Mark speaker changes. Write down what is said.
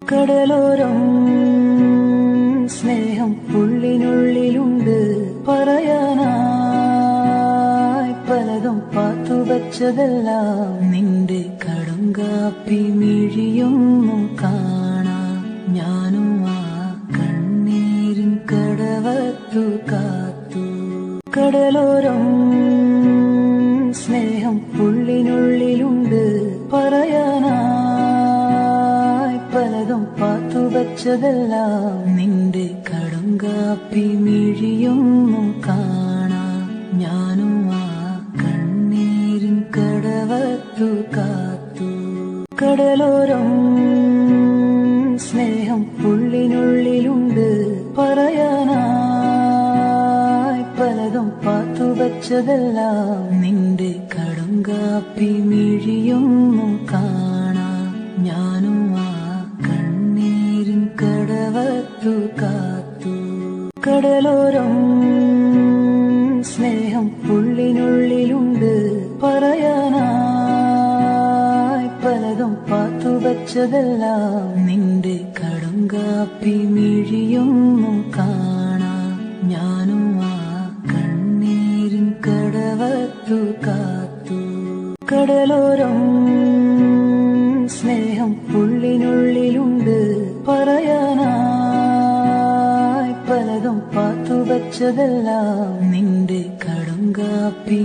Speaker 1: കടലോരം സ്നേഹം ഉള്ളിനുള്ളിലുണ്ട്, പറയാനായി പലതും പാത്തുവച്ചതെല്ലാം. നിന്റെ കടുങ്കാപ്പി മിഴിയൊന്നും കാണാം, ഞാനും ആ കണ്ണീരിൻ കടവത്തു കാത്തു. കടലോരം സ്നേഹം ഉള്ളിനുള്ളിലുണ്ട്, പറയാനായി പലതും പാത്തുവച്ചതെല്ലാം. നിന്റെ കടുങ്കാപ്പി മിഴിയൊന്നും കാണാം, ഞാനും ആ കണ്ണീരിൻ കടവത്തു കാത്തു. കടലോരം സ്നേഹം ഉള്ളിനുള്ളിലുണ്ട്, പറയാനായി പലതും പാത്തുവച്ചതെല്ലാം. നിന്റെ കടുങ്കാപ്പി മിഴിയൊന്നും കാണാം, ഞാനും ആ കണ്ണീരിൻ കടവത്തു കാത്തു. കടലോരം സ്നേഹം ഉള്ളിനുള്ളിലുണ്ട്, പറയാനായി പലതും പാത്തുവച്ചതെല്ലാം. നിന്റെ കടുങ്കാപ്പി മിഴിയൊന്നും കാണാം, ഞാനും ആ കണ്ണീരിൻ കടവത്തു കാത്തു. കടലോരം സ്നേഹം ഉള്ളിനുള്ളിലുണ്ട്, പറയാനായി പലതും പാത്തുവച്ചതെല്ലാം. നിന്റെ കടുങ്കാപ്പി